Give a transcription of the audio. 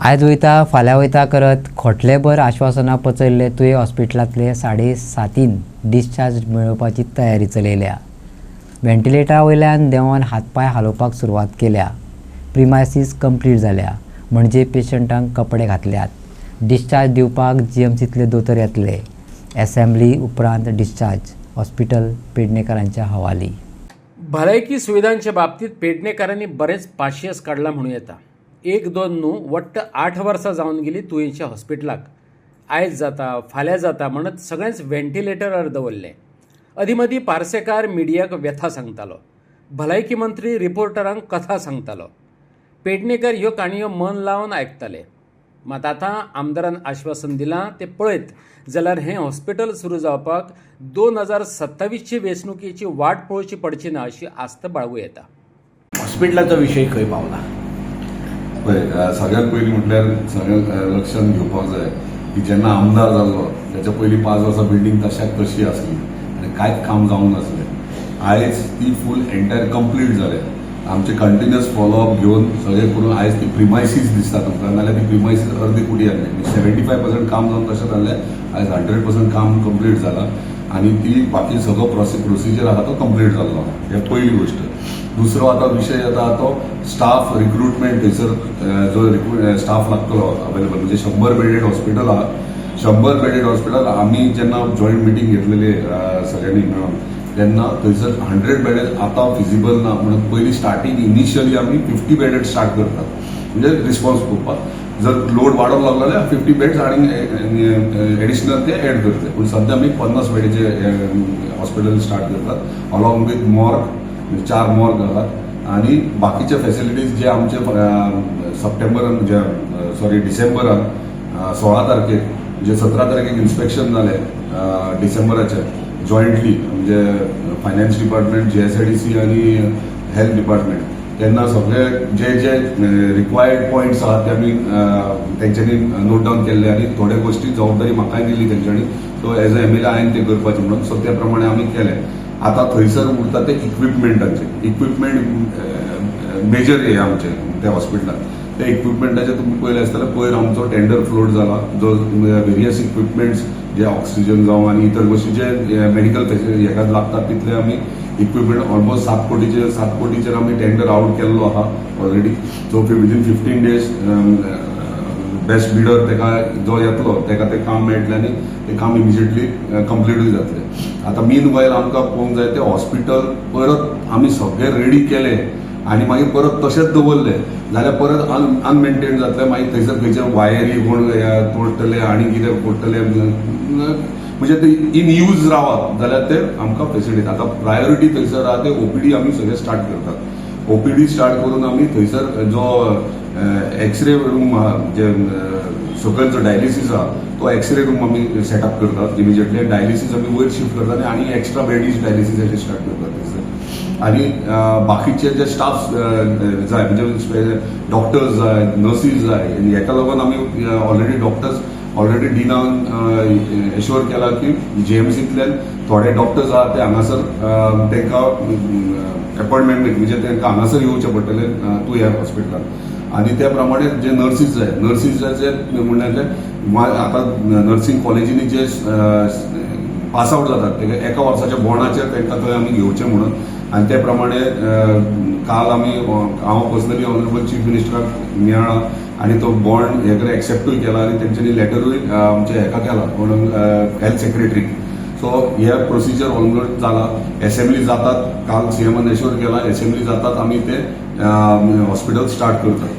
आज वयता फाल्यां वयता करत खोटलेभर आश्वासनां पचयल्ले तुये हॉस्पिटलांतले 7:30 डिस्चार्ज मेळोवपाची तयारी चलयल्या. व्हेंटिलेटरा वयल्यान देंवन हातपाय हालोवपाक सुरवात केल्या. प्रिमायसीस कंप्लीट जाल्या म्हणजे पेशंटांक कपडे घातल्यात. डिस्चार्ज दिवपाक जीएमसींतले दोतोर येतले. असेंब्ली उपरांत डिस्चार्ज हॉस्पिटल पेडणेकरांच्या हवाली. भलायकी सुविधांच्या बाबतीत पेडणेकरांनी बरेच पाशियेस काढला म्हणूं येता. 1-2 न्हू वट्ट 8 वर्सां जावन गेली तुयेंच्या हॉस्पिटलाक. आयज जाता फाल्यां जाता म्हणत सगळेंच व्हेंटिलेटरार दवरले. अदीमदीं पार्सेकार मिडियाक व्यथा सांगतालो. भलायकी मंत्री रिपोर्टरांक कथा सांगतालो. पेडणेकर ह्यो काणयो मन लावन आयकताले. मात आतां आमदारान आश्वासन दिलां तें पळयत जाल्यार हें हॉस्पिटल सुरू जावपाक 2027ची वेंचणुकेची वाट पळोवची पडची ना अशी आस्त बाळगूं येता. हॉस्पिटलाचो विशय खंय पावला? सगळ्यात पयलीं म्हटल्यार सगळ्यांक लक्षांत घेवपाक जाय की जेन्ना आमदार जाल्लो त्याच्या पयलीं 5 वर्सां बिल्डींग तशाक तशी आसली आनी कांयच काम जावंक नासलें. आयज ती फूल एंटायर कंप्लीट जाले. आमचे कंटिन्युअस फॉलोअप घेवन सगळें करून आयज ती प्रिमायसीस दिसता तुमकां, नाल्यार ती प्रिमायसीस अर्दी कुडी जाल्ले. 75% काम जावन तशें जाल्लें. आयज 100% काम कंप्लीट जालां आनी ती बाकी सगळो प्रोसिजर आसा तो कंप्लीट जाल्लो. हे पयली गोश्ट. दुसरो आतां विशय येता तो स्टाफ रिक्रुटमेंट. थंयसर जो स्टाफ लागतलो अवेलेबल म्हणजे 100 बेडेड हॉस्पिटल आहा. 100 बेडेड हॉस्पिटल आमी जेन्ना जॉयंट मिटींग घेतलेली सगळ्यांनी मेळून तेन्ना थंयसर 100 बेडेड आतां फिजिबल ना म्हणून पयलीं स्टार्टींग इनिशियली आमी 50 बेडेड स्टार्ट करतात म्हणजे रिस्पॉन्स पळोवपाक. जर लोड वाडोंक लागलो जाल्यार 50 बेड्स आनी एडिशनल ते एड करते. पूण सद्या आमी 50 बेडीचे हॉस्पिटल स्टार्ट करतात अलॉंग विथ मॉर्ग. 4 मॉर्ग आहात आनी बाकीचे फॅसिलिटीज जे आमचे डिसेंबरान 16 तारखेक म्हणजे 17 तारखेक इन्स्पेक्शन जालें डिसेंबराचे जॉयंटली म्हणजे फायनान्स डिपार्टमेंट, JSIDC आनी हेल्थ डिपार्टमेंट. तेन्ना सगळे जे रिक्वायर्ड पॉयंट्स आहात ते आमी तेंच्यांनी नोट डावन केल्ले आनी थोड्या गोश्टी जबाबदारी म्हाकाय दिली तेंच्यांनी. सो एज अ MLA हांवें ते करपाचें म्हणून सो त्या प्रमाणे आमी केलें. आतां थंयसर उरता ते इक्विपमेंटांचे. इक्विपमेंट मेजर हे आमचे त्या हॉस्पिटलांत. त्या इक्विपमेंटाचे तुमी पळयलें आसतलें पयर आमचो टेंडर फ्लोट जाला जो वेरियस इक्विपमेंट्स जे ऑक्सिजन जावं आनी इतर गोश्टी जे मेडिकल हेका लागतात तितले आमी इक्विपमेंट ऑलमोस्ट 7 कोटीचेर आमी टेंडर आउट केल्लो आहा already. So within 15 days best bidder तेका जो येतलो तेका तें काम मेळटलें आनी तें काम इमिजिएटली कंप्लीटूय जातलें. आतां मीन वायल आमकां पळोवंक जाय तें हॉस्पिटल परत आमी सगळें रेडी केलें आनी मागीर परत तशेंच दवरलें जाल्यार परत अनमेंटेन जातलें. मागीर थंयसर खंयचे वायरी कोण तोडटले आनी कितें करतले म्हणजे ते इन यूज रावत जाल्यार ते आमकां फेसिलिटी. आतां प्रायोरिटी थंयसर आहा ते OPD आमी सगळे स्टार्ट करतात. OPD स्टार्ट करून आमी थंयसर जो एक्सरे रूम आहा जे सकयल जो डायलिसीस आहा तो एक्सरे रूम आमी सेटअप करतात इमिजिएटली. डायलिसीस आमी वयर शिफ्ट करतात आनी एक्स्ट्रा बेडीज डायलिसीसाचे स्टार्ट करतात थंयसर. आनी बाकीचे जे स्टाफ जाय म्हणजे डॉक्टर्स जाय, नर्सीस जाय. हेका लागून आमी ऑलरेडी डॉक्टर्स ऑलरेडी डिनान एश्योर केला की JMCंतल्यान थोडे डॉक्टर्स आहात ते हांगासर तांकां अपॉयंटमेंट म्हणजे तांकां हांगासर येवचें पडटलें तूं ह्या हॉस्पिटलांत. आनी त्या प्रमाणे जे नर्सीस जाय म्हणल्यार आतां नर्सींग कॉलेजींनी जे पास आउट जातात ते एका वर्साच्या बोंडाचेर तांकां थंय आमी घेवचें म्हणून. आनी त्या प्रमाणे काल आमी हांव पर्सनली ऑनरेबल चीफ मिनिस्टराक मेळ्ळां आनी तो बॉन्ड हे एक्सेप्टूय केला आनी तेंच्यांनी लेटरूय आमच्या हेका केला म्हणून हेल्थ सेक्रेटरीक. सो हे प्रोसिजर ऑलमोस्ट जाला. असेंब्ली जातात काल CMन एश्योर केला. असेंब्ली जातात आमी ते हॉस्पिटल स्टार्ट करतात.